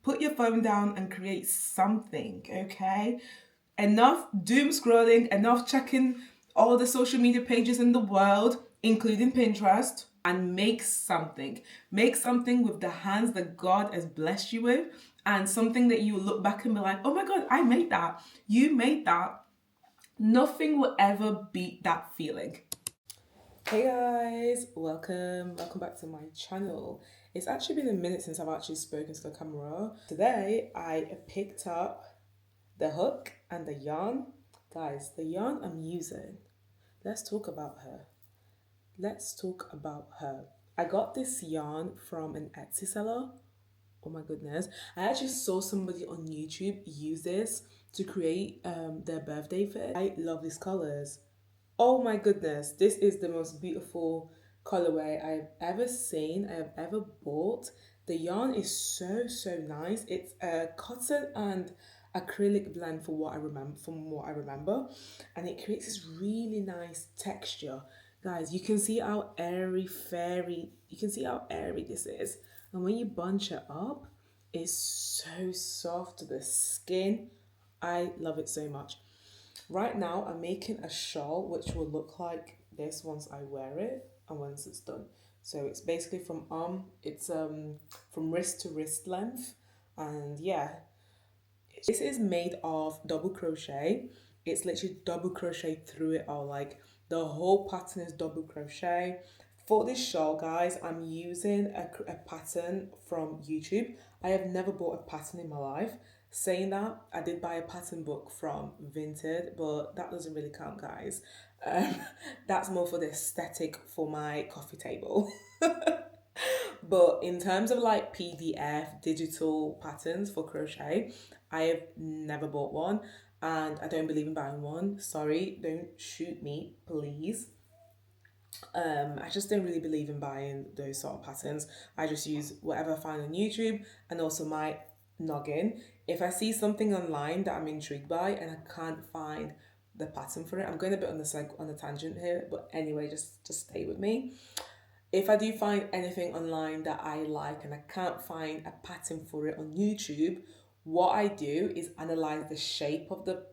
Put your phone down and create something, okay? Enough doom scrolling, enough checking all the social media pages in the world, including Pinterest, and make something. Make something with the hands that God has blessed you with, and something that you look back and be like, oh my God, I made that. You made that. Nothing will ever beat that feeling. Hey guys, welcome back to my channel. It's actually been a minute since I've actually spoken to the camera. Today I picked up the hook and the yarn. Guys, the yarn I'm using, let's talk about her. I got this yarn from an Etsy seller. Oh my goodness. I actually saw somebody on YouTube use this to create their birthday fit. I love these colors. Oh my goodness, this is the most beautiful colorway I've ever seen, I have ever bought. The yarn is so nice. It's a cotton and acrylic blend from what I remember, and it creates this really nice texture. Guys, you can see how airy this is, and when you bunch it up, it's so soft to the skin. I love it so much. Right now, I'm making a shawl which will look like this once I wear it and once it's done. So it's basically from wrist to wrist length, and yeah, this is made of double crochet. It's literally double crochet through it all, like the whole pattern is double crochet. For this shawl, guys, I'm using a pattern from YouTube. I have never bought a pattern in my life. Saying that, I did buy a pattern book from Vinted, but that doesn't really count, guys. That's more for the aesthetic for my coffee table. But in terms of like PDF digital patterns for crochet, I have never bought one, and I don't believe in buying one. Sorry, don't shoot me, please. I just don't really believe in buying those sort of patterns. I just use whatever I find on YouTube, and also my noggin. If I see something online that I'm intrigued by and I can't find the pattern for it, I'm going a bit on a tangent here, but anyway, just stay with me. If I do find anything online that I like and I can't find a pattern for it on YouTube, what I do is analyze the shape of the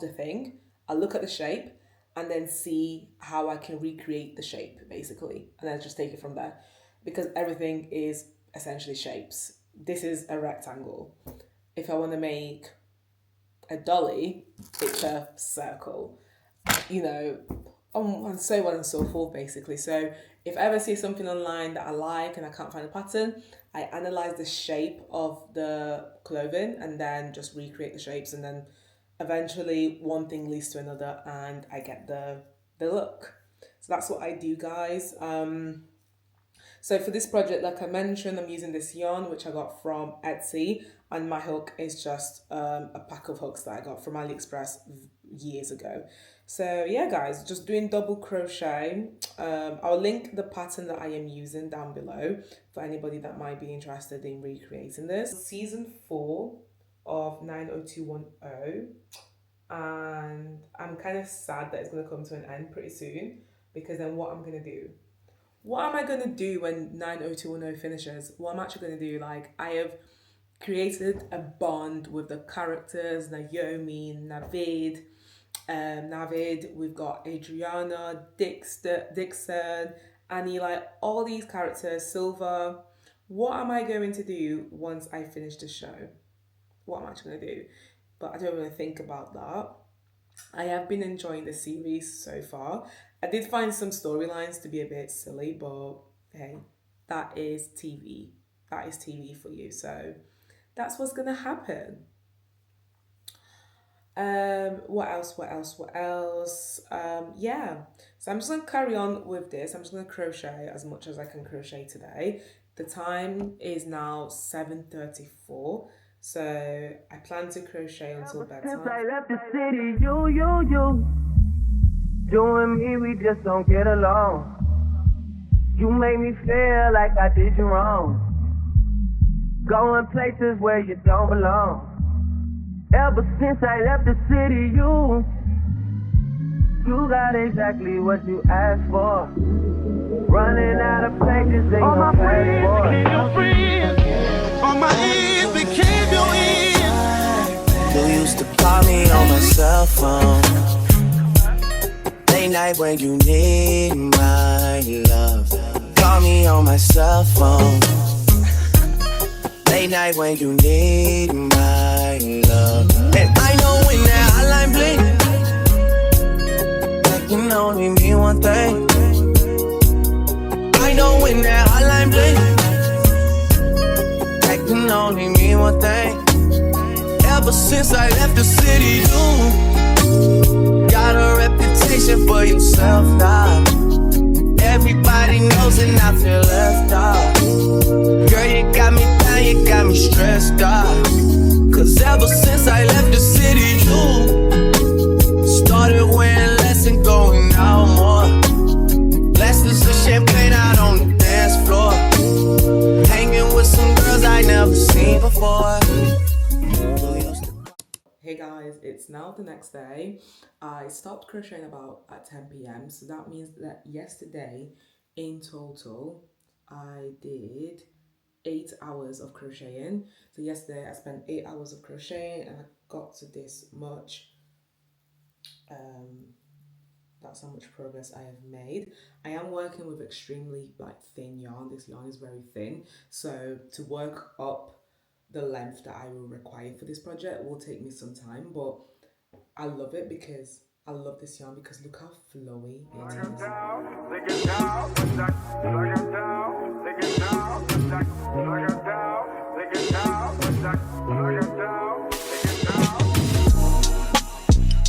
thing. I look at the shape and then see how I can recreate the shape, basically, and then just take it from there, because everything is essentially shapes. This is a rectangle. If I want to make a dolly, it's a circle, you know, and so on and so forth, basically. So if I ever see something online that I like and I can't find a pattern, I analyze the shape of the clothing and then just recreate the shapes, and then eventually one thing leads to another and I get the look. So that's what I do, guys. So for this project, like I mentioned, I'm using this yarn which I got from Etsy, and my hook is just a pack of hooks that I got from AliExpress years ago. So yeah, guys, just doing double crochet. I'll link the pattern that I am using down below for anybody that might be interested in recreating this. Season 4 of 90210, and I'm kind of sad that it's going to come to an end pretty soon, because then what am I going to do when 90210 finishes? What I'm actually going to do, like, I have created a bond with the characters, Naomi, Navid, we've got Adriana, Dixon, Annie, like all these characters, Silver. What am I going to do once I finish the show? What am I actually going to do? But I don't really think about that. I have been enjoying the series so far. I did find some storylines to be a bit silly, but hey, that is TV. That is TV for you. So that's what's going to happen. What else? Yeah. So I'm just going to carry on with this. I'm just going to crochet as much as I can crochet today. The time is now 7:34. So I plan to crochet until bedtime. Since I left the city, you and me, we just don't get along. You make me feel like I did you wrong. Going places where you don't belong. Ever since I left the city, you got exactly what you asked for. Running out of places, they gon' pay for. on my ears became your ears. You used to call me on my cell phone, late night when you need my love. Call me on my cell phone, late night when you need my love. And I know when that hotline bling, that can only mean one thing. I know when that hotline bling, that can only mean one thing. Ever since I left the city, you got a reputation for yourself now. Everybody knows and I feel left out. Girl, you got me down, you got me stressed out. Cause ever since I left the city, you started wearing less and going out more. Glasses of champagne out on the dance floor, hanging with some girls I never seen before. Hey guys, it's now the next day. I stopped crocheting about at 10 p.m. So that means that yesterday in total I did 8 hours of crocheting. So yesterday I spent 8 hours of crocheting and I got to this much. That's how much progress I have made. I am working with extremely thin yarn. This yarn is very thin. So to work up the length that I will require for this project will take me some time, but I love it because I love this yarn because look how flowy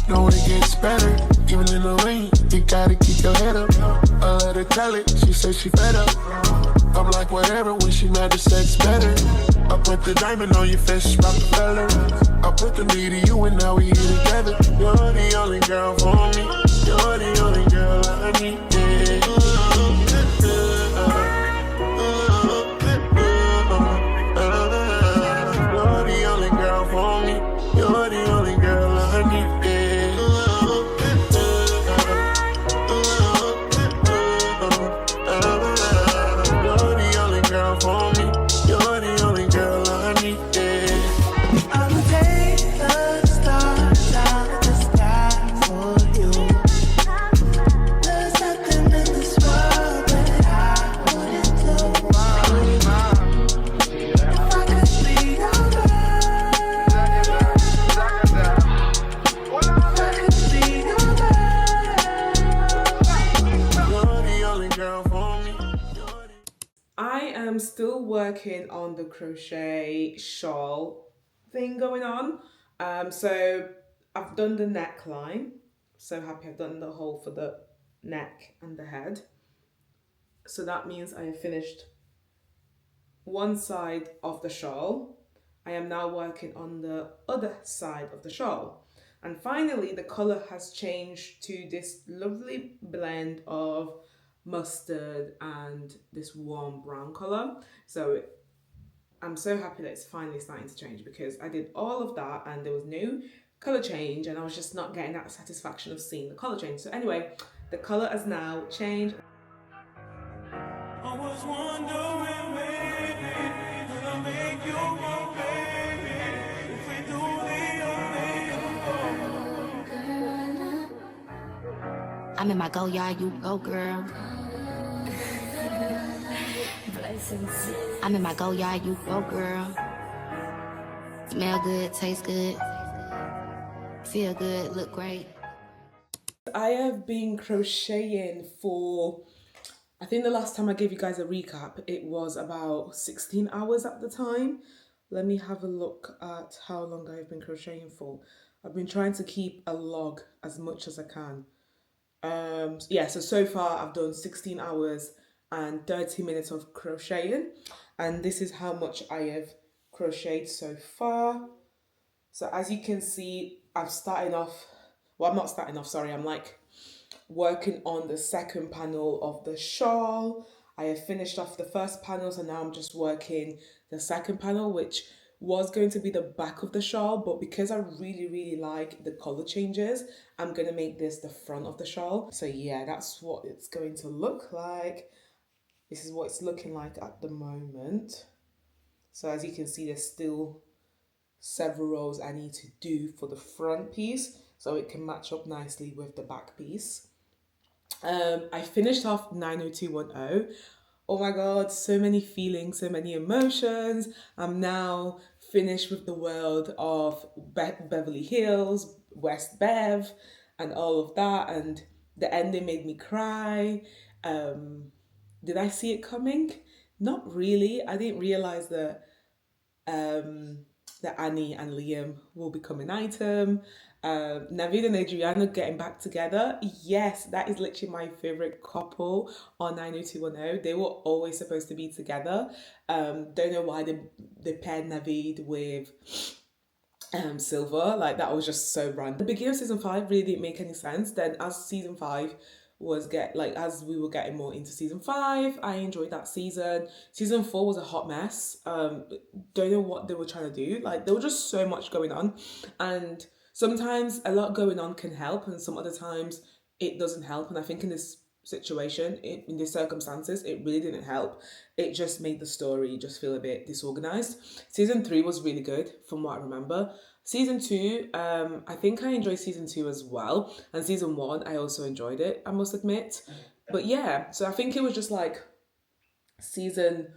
Know it gets better, even in the rain. You gotta keep your head up. I let her tell it, she said she fed up. I'm like whatever, when she mad the sex better. I put the diamond on your face, Rockefeller. I put the me to you and now we here together. You're the only girl for me. You're the only girl I need. You're the only girl for me. You're the only girl I need. I'm still working on the crochet shawl thing going on. So I've done the neckline. So happy I've done the hole for the neck and the head. So that means I have finished one side of the shawl. I am now working on the other side of the shawl. And finally, the color has changed to this lovely blend of mustard and this warm brown color. So I'm so happy that it's finally starting to change because I did all of that and there was no color change and I was just not getting that satisfaction of seeing the color change. So anyway, the color has now changed. I was wondering, baby, could I make you my baby? If we do the I'm in my go yard, you go girl. I'm in my go yard, you go girl. Smell good, taste good, feel good, look great. I have been crocheting for, I think the last time I gave you guys a recap, it was about 16 hours at the time. Let me have a look at how long I've been crocheting for. I've been trying to keep a log as much as I can. Yeah, so far I've done 16 hours and 30 minutes of crocheting, and this is how much I have crocheted so far. So as you can see, I'm starting off, well, I'm not starting off, sorry, I'm working on the second panel of the shawl. I have finished off the first panel, so now I'm just working the second panel, which was going to be the back of the shawl, but because I really like the color changes, I'm gonna make this the front of the shawl. So yeah, that's what it's going to look like. This is what it's looking like at the moment. So as you can see, there's still several rows I need to do for the front piece so it can match up nicely with the back piece. I finished off 90210. Oh my god, so many feelings, so many emotions. I'm now finished with the world of Beverly Hills, West Bev, and all of that. And the ending made me cry. Um, did I see it coming? Not really. I didn't realize um, that Annie and Liam will become an item. Navid and Adriana getting back together. Yes, that is literally my favorite couple on 90210. They were always supposed to be together. Don't know why they paired Navid with Silver. Like that was just so random. The beginning of season 5 really didn't make any sense. Then as season 5 as we were getting more into season 5, I enjoyed that season. Season 4 was a hot mess. Don't know what they were trying to do. Like there was just so much going on, and sometimes a lot going on can help, and some other times it doesn't help. And I think in this situation, in these circumstances, it really didn't help. It just made the story just feel a bit disorganized. Season 3 was really good from what I remember. Season 2, I think I enjoyed season 2 as well. And season 1, I also enjoyed it, I must admit. But yeah, so I think it was just like season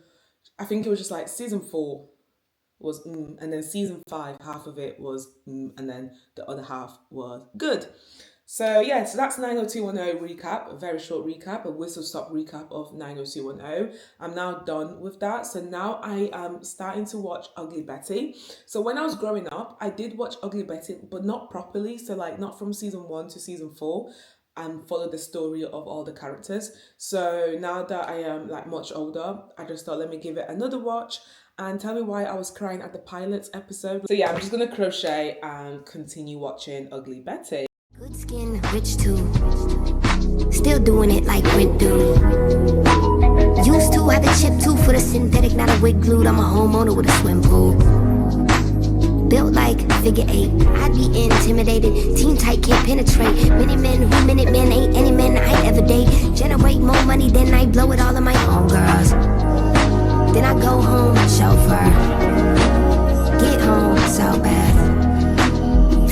4 was and then season 5, half of it was and then the other half was good. So yeah, so that's 90210 recap, a very short recap, a whistle stop recap of 90210. I'm now done with that. So now I am starting to watch Ugly Betty. So when I was growing up, I did watch Ugly Betty, but not properly. So like not from season 1 to season 4 and follow the story of all the characters. So now that I am like much older, I just thought let me give it another watch and tell me why I was crying at the pilot episode. So yeah, I'm just gonna crochet and continue watching Ugly Betty. Good skin, rich too. Still doing it like Brent do. Used to have a chip too for the synthetic, not a wig glued. I'm a homeowner with a swim pool. Built like figure 8, I'd be intimidated. Team tight can't penetrate. Many men who minute men ain't any men I ever date. Generate more money than I blow it all on my own girls. Then I go home, chauffeur. Get home, so bad.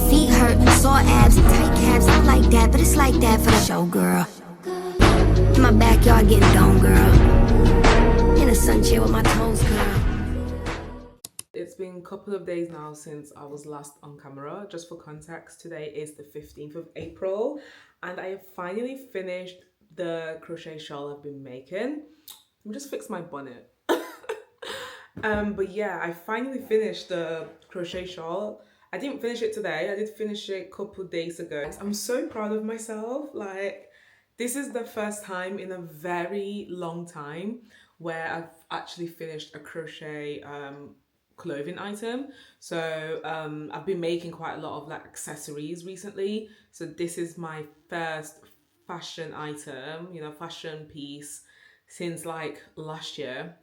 Feet hurt, sore abs, tight calves, I'm like that, but it's like that for the show, girl. In my backyard getting dome, girl. In a sun chair with my toes, girl. It's been a couple of days now since I was last on camera. Just for context, today is the 15th of April and I have finally finished the crochet shawl I've been making. Let me just fix my bonnet. But yeah, I finally finished the crochet shawl. I didn't finish it today. I did finish it a couple of days ago. I'm so proud of myself. Like, this is the first time in a very long time where I've actually finished a crochet clothing item. So I've been making quite a lot of like accessories recently. So this is my first fashion item, you know, fashion piece since like last year.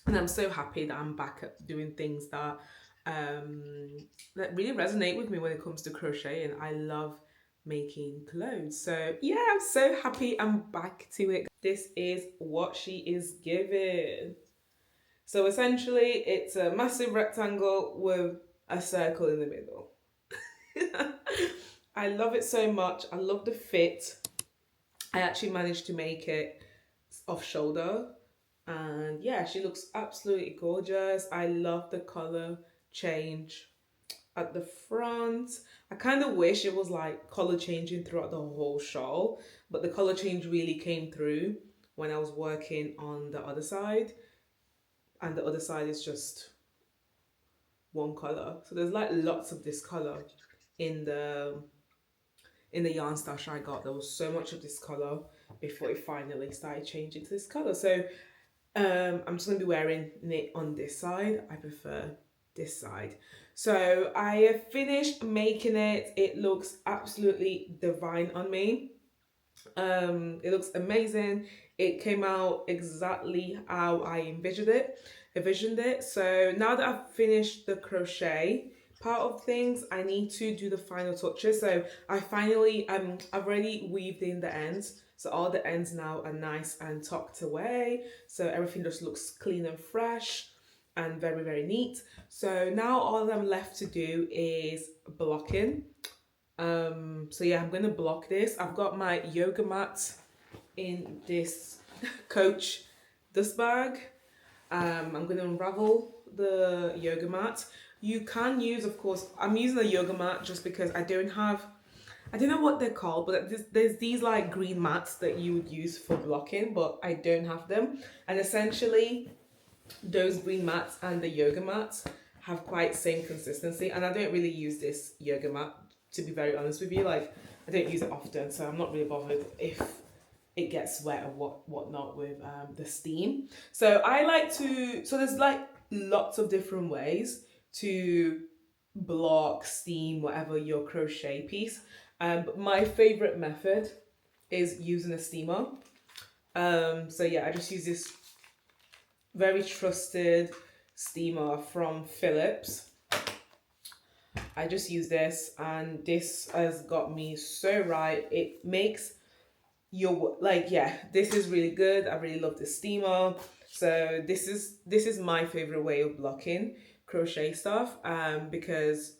And I'm so happy that I'm back at doing things that really resonate with me when it comes to crochet, and I love making clothes. So yeah, I'm so happy I'm back to it. This is what she is giving. So essentially it's a massive rectangle with a circle in the middle. I love it so much. I love the fit. I actually managed to make it off shoulder. And yeah, she looks absolutely gorgeous. I love the color change at the front. I kind of wish it was like color changing throughout the whole shawl, but the color change really came through when I was working on the other side, and the other side is just one color. So there's like lots of this color in the yarn stash I got. There was so much of this color before it finally started changing to this color. So I'm just going to be wearing it on this side. I prefer this side. So I have finished making it. It looks absolutely divine on me. It looks amazing. It came out exactly how I envisioned it. So now that I've finished the crochet part of things, I need to do the final touches. So I finally, I've already weaved in the ends. So all the ends now are nice and tucked away. So everything just looks clean and fresh. and very, very neat. So now all I'm left to do is blocking. So yeah, I'm gonna block this. I've got my yoga mat in this Coach dust bag. I'm gonna unravel the yoga mat. You can use, of course, I'm using a yoga mat just because I don't know what they're called, but there's these like green mats that you would use for blocking, but I don't have them. And essentially, those green mats and the yoga mats have quite same consistency, and I don't really use this yoga mat, to be very honest with you. Like, I don't use it often, so I'm not really bothered if it gets wet or whatnot with the steam. So I like to, so there's like lots of different ways to block, steam, whatever your crochet piece. But my favorite method is using a steamer. So yeah, I just use this very trusted steamer from Philips. I just use this, and this has got me so right. It makes your, like, yeah, this is really good. I really love the steamer. So this is my favorite way of blocking crochet stuff, because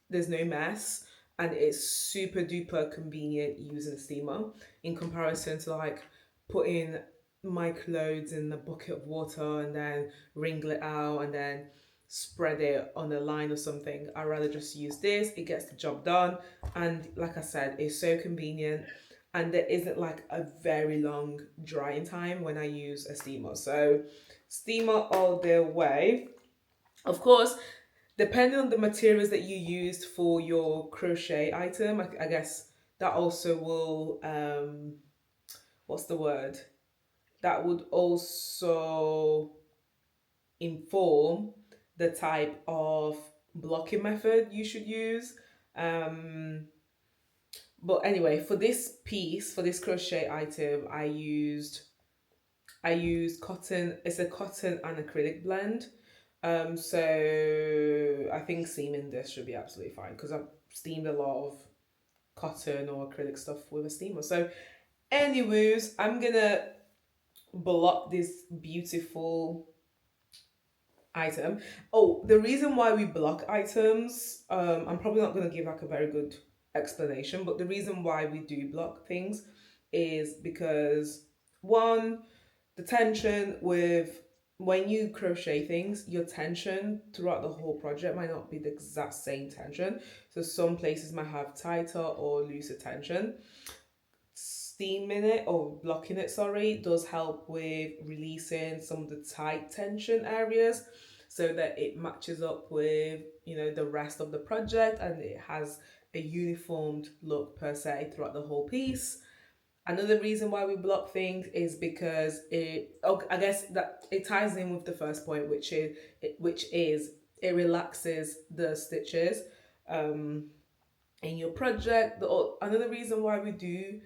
there's no mess, and it's super duper convenient using a steamer in comparison to like putting my clothes in a bucket of water and then wring it out and then spread it on a line or something. I'd rather just use this. It gets the job done, and like I said, it's so convenient, and there isn't like a very long drying time when I use a steamer. So steamer all the way. Of course, depending on the materials that you used for your crochet item, I guess that also will what's the word, that would also inform the type of blocking method you should use. But anyway, for this piece, for this crochet item, I used cotton. It's a cotton and acrylic blend. So I think steaming this should be absolutely fine because I've steamed a lot of cotton or acrylic stuff with a steamer. So, anyways, I'm gonna block this beautiful item. Oh, the reason why we block items, I'm probably not gonna give like a very good explanation, but the reason why we do block things is because one, the tension with when you crochet things, your tension throughout the whole project might not be the exact same tension. So some places might have tighter or looser tension. Steaming it or blocking it, sorry, does help with releasing some of the tight tension areas so that it matches up with, the rest of the project, and it has a uniformed look per se throughout the whole piece. Another reason why we block things is because I guess that it ties in with the first point, which is it relaxes the stitches in your project. Another reason why we do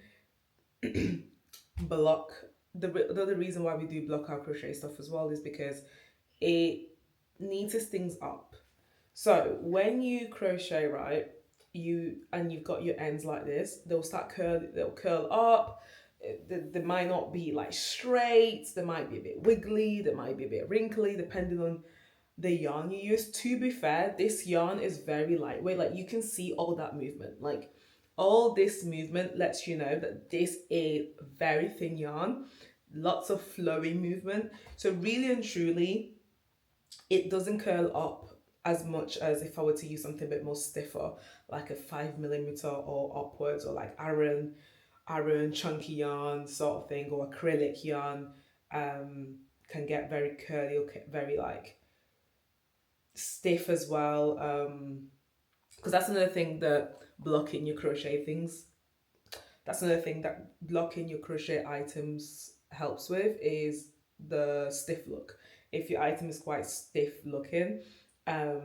block the other reason why we do block our crochet stuff as well is because it neatens things up. So when you crochet, right, you've got your ends like this, they'll curl up. They might not be like straight, they might be a bit wiggly, they might be a bit wrinkly depending on the yarn you use. To be fair, this yarn is very lightweight. Like, you can see all that movement. Like, all this movement lets you know that this is very thin yarn, lots of flowing movement. So really and truly, it doesn't curl up as much as if I were to use something a bit more stiffer, like a 5mm or upwards, or like Aran chunky yarn sort of thing, or acrylic yarn can get very curly or very like stiff as well. Because that's another thing that blocking your crochet things. That's another thing that blocking your crochet items helps with, is the stiff look. If your item is quite stiff looking,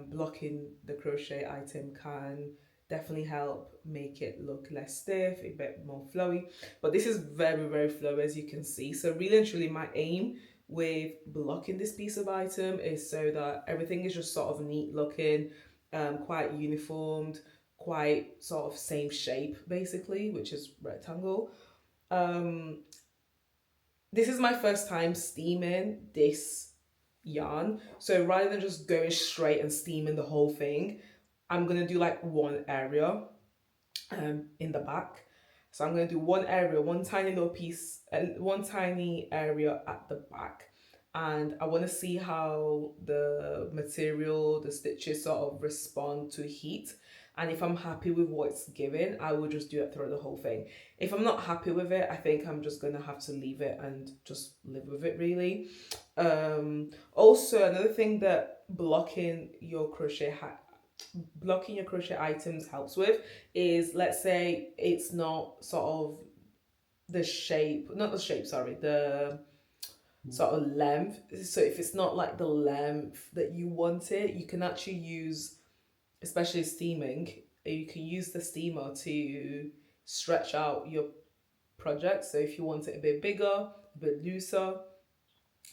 blocking the crochet item can definitely help make it look less stiff, a bit more flowy. But this is very, very flowy, as you can see. So really and truly, my aim with blocking this piece of item is so that everything is just sort of neat looking, quite uniformed, quite sort of same shape basically, which is rectangle. This is my first time steaming this yarn. So rather than just going straight and steaming the whole thing, I'm gonna do like one area in the back. So I'm going to do one area, one tiny little piece, one tiny area at the back. And I want to see how the material, the stitches sort of respond to heat. And if I'm happy with what it's giving, I will just do it throughout the whole thing. If I'm not happy with it, I think I'm just going to have to leave it and just live with it, really. Also, another thing that blocking your crochet items helps with is, let's say it's not sort of the shape, not the shape, sorry, the sort of length. So if it's not like the length that you want it, you can actually use, especially steaming, you can use the steamer to stretch out your project. So if you want it a bit bigger, a bit looser,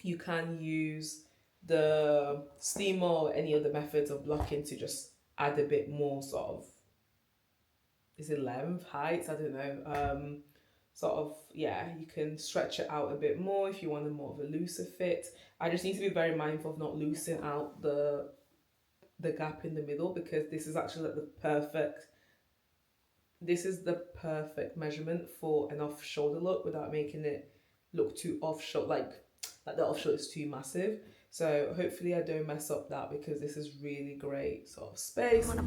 you can use the steamer or any other methods of blocking to just add a bit more sort of, is it length, height, I don't know, sort of, yeah, you can stretch it out a bit more if you want a more of a looser fit. I just need to be very mindful of not loosening out the gap in the middle, because this is actually like the perfect measurement for an off shoulder look without making it look too off shoulder, like the off shoulder is too massive. So hopefully I don't mess up that, because this is really great sort of space. I'm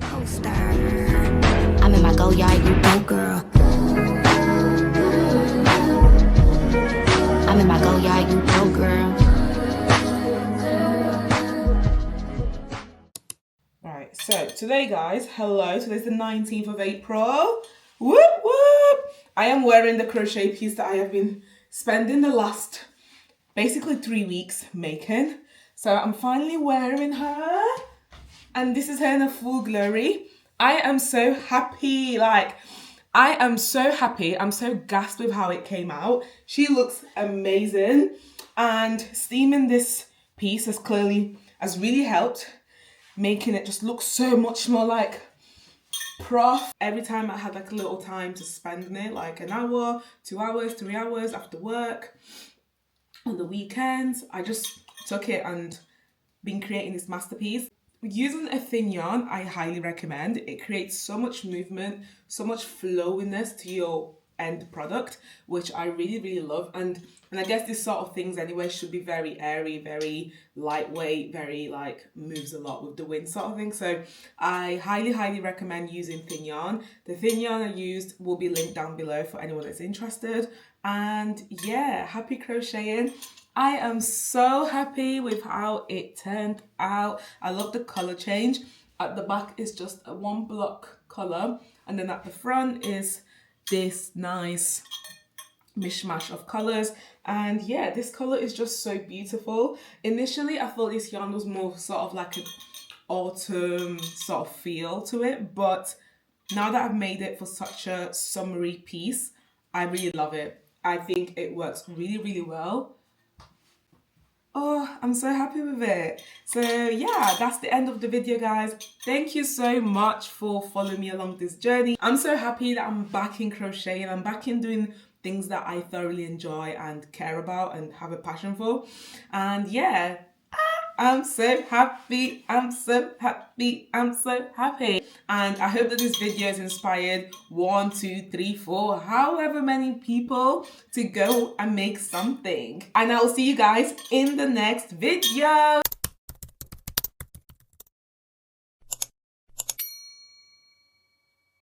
in my go yard, you go girl. I'm in my go yard, you go girl. Right, so today guys, hello, today's the 19th of April. Whoop whoop! I am wearing the crochet piece that I have been spending the last basically 3 weeks making. So I'm finally wearing her, and this is her in a full glory. I am so happy, like, I am so happy. I'm so gassed with how it came out. She looks amazing, and steaming this piece has really helped, making it just look so much more like prof. Every time I had like a little time to spend in it, like an hour, 2 hours, 3 hours after work, on the weekends, I just took it and been creating this masterpiece. Using a thin yarn, I highly recommend. It creates so much movement, so much flowiness to your end product, which I really love. And I guess this sort of things anyway should be very airy, very lightweight, very like moves a lot with the wind sort of thing. So I highly recommend using thin yarn. The thin yarn I used will be linked down below for anyone that's interested. And yeah, happy crocheting. I am so happy with how it turned out. I love the color change. At the back is just a one block color, and then at the front is this nice mishmash of colors. And yeah, this color is just so beautiful. Initially I thought this yarn was more sort of like an autumn sort of feel to it, but now that I've made it for such a summery piece, I really love it. I think it works really well. Oh, I'm so happy with it. So yeah, that's the end of the video, guys. Thank you so much for following me along this journey. I'm so happy that I'm back in crocheting. I'm back in doing things that I thoroughly enjoy and care about and have a passion for. And yeah, I'm so happy. I'm so happy. I'm so happy. And I hope that this video has inspired 1, 2, 3, 4, however many people to go and make something. And I will see you guys in the next video.